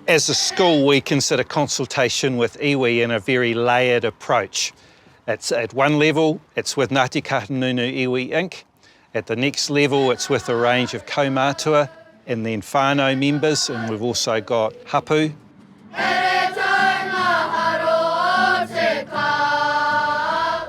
As a school, we consider consultation with iwi in a very layered approach. It's at one level, it's with Ngāti Kahungunu Iwi Inc. At the next level, it's with a range of kaumātua and then whānau members, and we've also got hapu.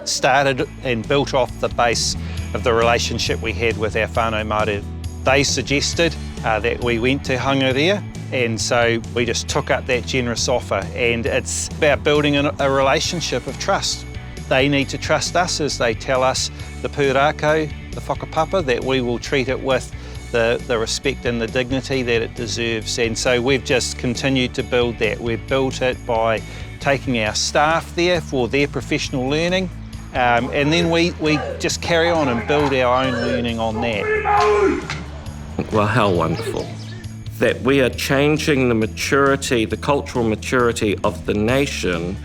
Started and built off the base of the relationship we had with our whānau Māori. They suggested that we went to Hangaria, and so we just took up that generous offer, and it's about building a relationship of trust. They need to trust us as they tell us, the pūrākau, the whakapapa, that we will treat it with the respect and the dignity that it deserves. And so we've just continued to build that. We've built it by taking our staff there for their professional learning, and then we just carry on and build our own learning on that. Well, how wonderful that we are changing the maturity, the cultural maturity of the nation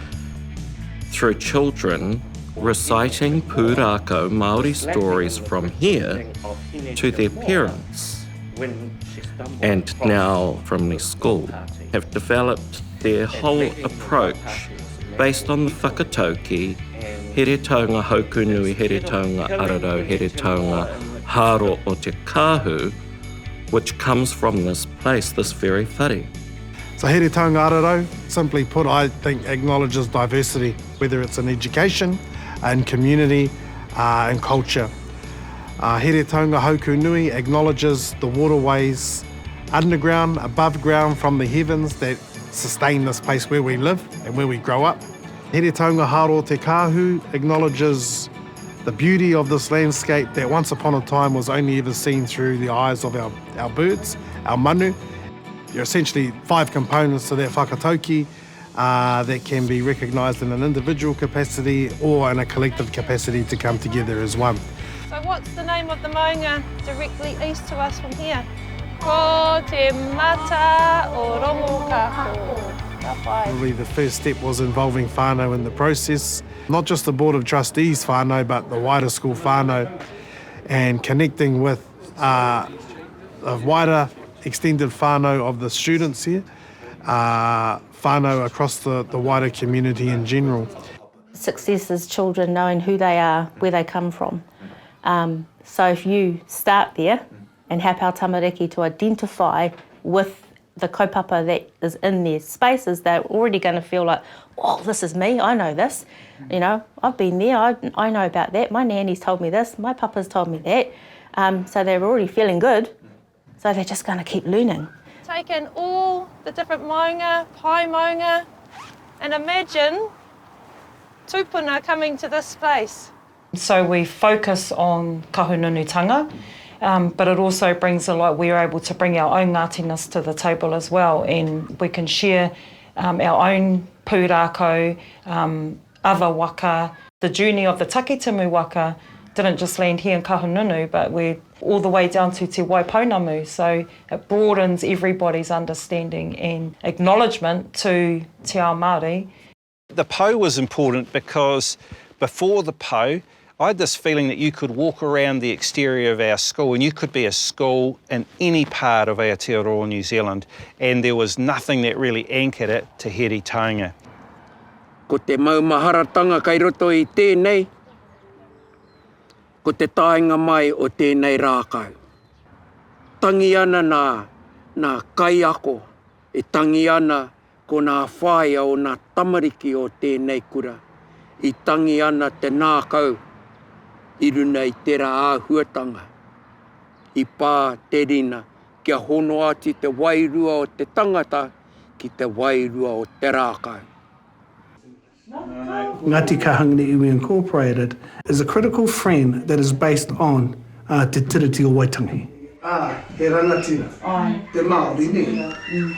through children reciting pūrākau Māori stories from here to their parents. And now from the school have developed their whole approach based on the whakatauki, here taunga hauku nui, here taunga ararau, here taunga haro o te kāhu, which comes from this place, this very whare. So here taunga ararau, simply put, I think acknowledges diversity, whether it's in education, in community, and culture. Here taunga hauku nui acknowledges the waterways underground, above ground, from the heavens that sustain this place where we live and where we grow up. Here taunga haro te kāhu acknowledges the beauty of this landscape that once upon a time was only ever seen through the eyes of our birds, our manu. There are essentially 5 components to that whakatauki that can be recognised in an individual capacity or in a collective capacity to come together as one. So what's the name of the maunga directly east to us from here? Ko te mata o Rongokaho. Probably the first step was involving whānau in the process, not just the Board of Trustees whānau, but the wider school whānau, and connecting with a wider extended whānau of the students here, whānau across the wider community in general. Success is children knowing who they are, where they come from. So if you start there and help our tamariki to identify with the kaupapa that is in their spaces, they're already going to feel like, oh, this is me, I know this. You know, I've been there, I know about that. My nanny's told me this, my papa's told me that. So they're already feeling good, so they're just going to keep learning. Take in all the different maunga, pai maunga, and imagine tupuna coming to this place. So we focus on kahununutanga, but it also brings a lot, we're able to bring our own ngātiness to the table as well, and we can share our own pūrākau, other waka. The journey of the takitimu waka didn't just land here in Kahungunu, but we're all the way down to Te Waipounamu, so it broadens everybody's understanding and acknowledgement to Te Ao Māori. The pou was important because before the pou, I had this feeling that you could walk around the exterior of our school and you could be a school in any part of Aotearoa, New Zealand, and there was nothing that really anchored it to here taunga. Ko te maumaharatanga kai roto I tēnei, ko te tāinga mai o tēnei rākau. Tangi ana nā kai ako, e tangi ana ko nā whāia o nā tamariki o tēnei kura. I tangi ana te nākau, I runa I tera āhuatanga. I pā te rina, kia hono ati te wairua o te tangata, ki te wairua o te rākau. Ngāti Kahungunu Iwi Incorporated is a critical friend that is based on Te Tiriti o Waitangi. He rangatira, te Māori ne.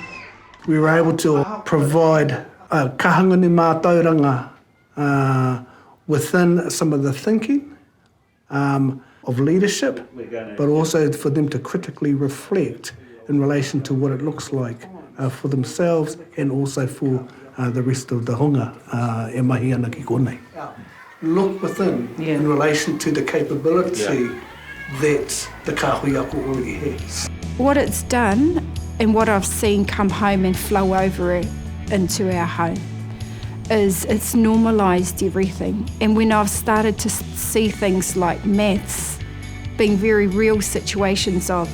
We were able to provide kahungunu mātauranga within some of the thinking of leadership, but also for them to critically reflect in relation to what it looks like for themselves and also for the rest of the hunga e mahi ana ki konei. Look within in relation to the capability that the kahui ako already has. What it's done and what I've seen come home and flow over into our home is it's normalised everything. And when I've started to see things like maths being very real situations of,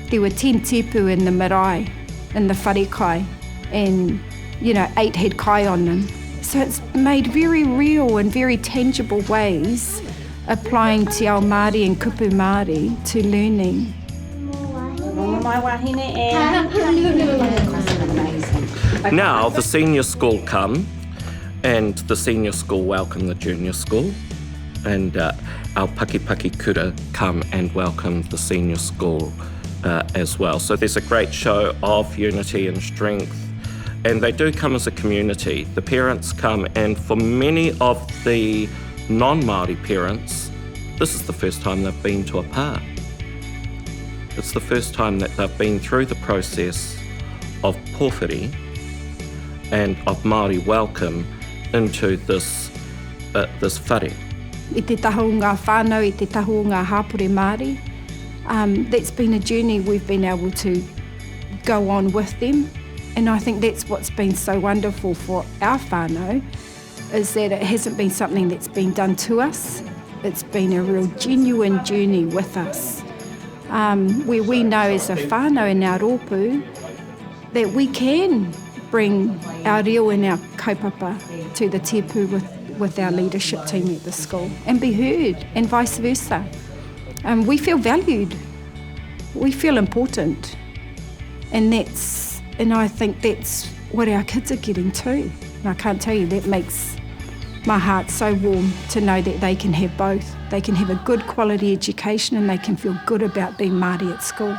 there were 10 tepu in the marae, in the wharekai, and 8 had kai on them. So it's made very real and very tangible ways applying te ao Māori and kupu Māori to learning. Now the senior school come, and the senior school welcome the junior school, and our Pakipaki Kura come and welcome the senior school as well. So there's a great show of unity and strength, and they do come as a community. The parents come, and for many of the non-Māori parents, this is the first time they've been to a pā. It's the first time that they've been through the process of pōwhiri and of Māori welcome into this whare. I te taho ngā whānau, I te taho ngā hapore Māori, that's been a journey we've been able to go on with them. And I think that's what's been so wonderful for our whānau, is that it hasn't been something that's been done to us. It's been a real genuine journey with us, where we know as a whānau in our rōpū that we can bring our reo and our kaupapa to the tepu with our leadership team at the school and be heard, and vice versa. We feel valued, we feel important, and I think that's what our kids are getting too. And I can't tell you, that makes my heart so warm to know that they can have both. They can have a good quality education and they can feel good about being Māori at school.